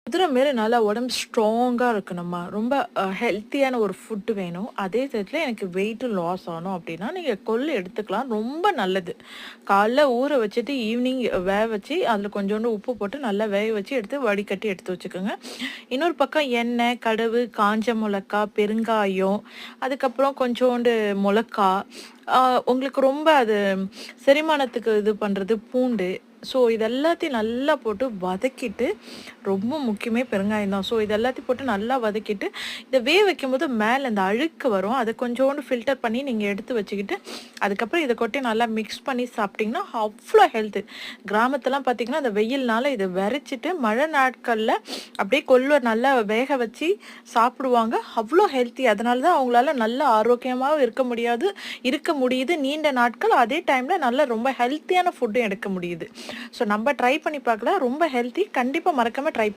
குதிரை மாரி நல்லா உடம்பு ஸ்ட்ராங்கா இருக்கணுமா, ரொம்ப ஹெல்த்தியான ஒரு ஃபுட் வேணும். அதே நேரத்தில எனக்கு வெயிட்டும் லாஸ் ஆகணும் அப்டின்னா, நீங்க கொள்ளு எடுத்துக்கலாம். ரொம்ப நல்லது. காலைல ஊற வச்சுட்டு ஈவினிங் வேக வச்சு, அதில கொஞ்சோண்டு உப்பு போட்டு நல்லா வேக வச்சு எடுத்து வடிகட்டி எடுத்து வச்சுக்கோங்க. இன்னொரு பக்கம் எண்ணெய், கடுகு, காஞ்ச மிளகா, பெருங்காயம், அதுக்கப்புறம் கொஞ்சோண்டு மொளகா, ஆ உங்களுக்கு ரொம்ப அது செரிமானத்துக்கு இது பண்றது பூண்டு. ஸோ இது எல்லாத்தையும் நல்லா போட்டு வதக்கிட்டு, ரொம்ப முக்கியமே பெருங்காயம் தான். ஸோ இது எல்லாத்தையும் போட்டு நல்லா வதக்கிட்டு, இத வேக வைக்கும்போது மேல இந்த அழுக்கு வரும். அத கொஞ்சோண்டு ஃபில்டர் பண்ணி நீங்க எடுத்து வச்சுக்கிட்டு, அதுக்கப்புறம் இத கொட்டி நல்லா மிக்ஸ் பண்ணி சாப்பிட்டீங்கன்னா, அவ்ளோ ஹெல்த்து. கிராமத்துலலாம் பார்த்தீங்கன்னா, அந்த வெயில்னால இத வெரச்சிட்டு மழை நாட்கள்ல அப்படியே கொல்ல நல்லா வேக வச்சு சாப்பிடுவாங்க. அவ்ளோ ஹெல்த்தி. அதனால தான் அவங்களால நல்ல ஆரோக்கியமாவும் இருக்க முடியுது நீண்ட நாட்கள். அதே டைம்ல நல்ல ரொம்ப ஹெல்த்தியான ஃபுட்டும் எடுக்க முடியுது. ஸோ நம்ம ட்ரை பண்ணி பார்க்கலாம். ரொம்ப ஹெல்த்தி. கண்டிப்பா மறக்காம ட்ரை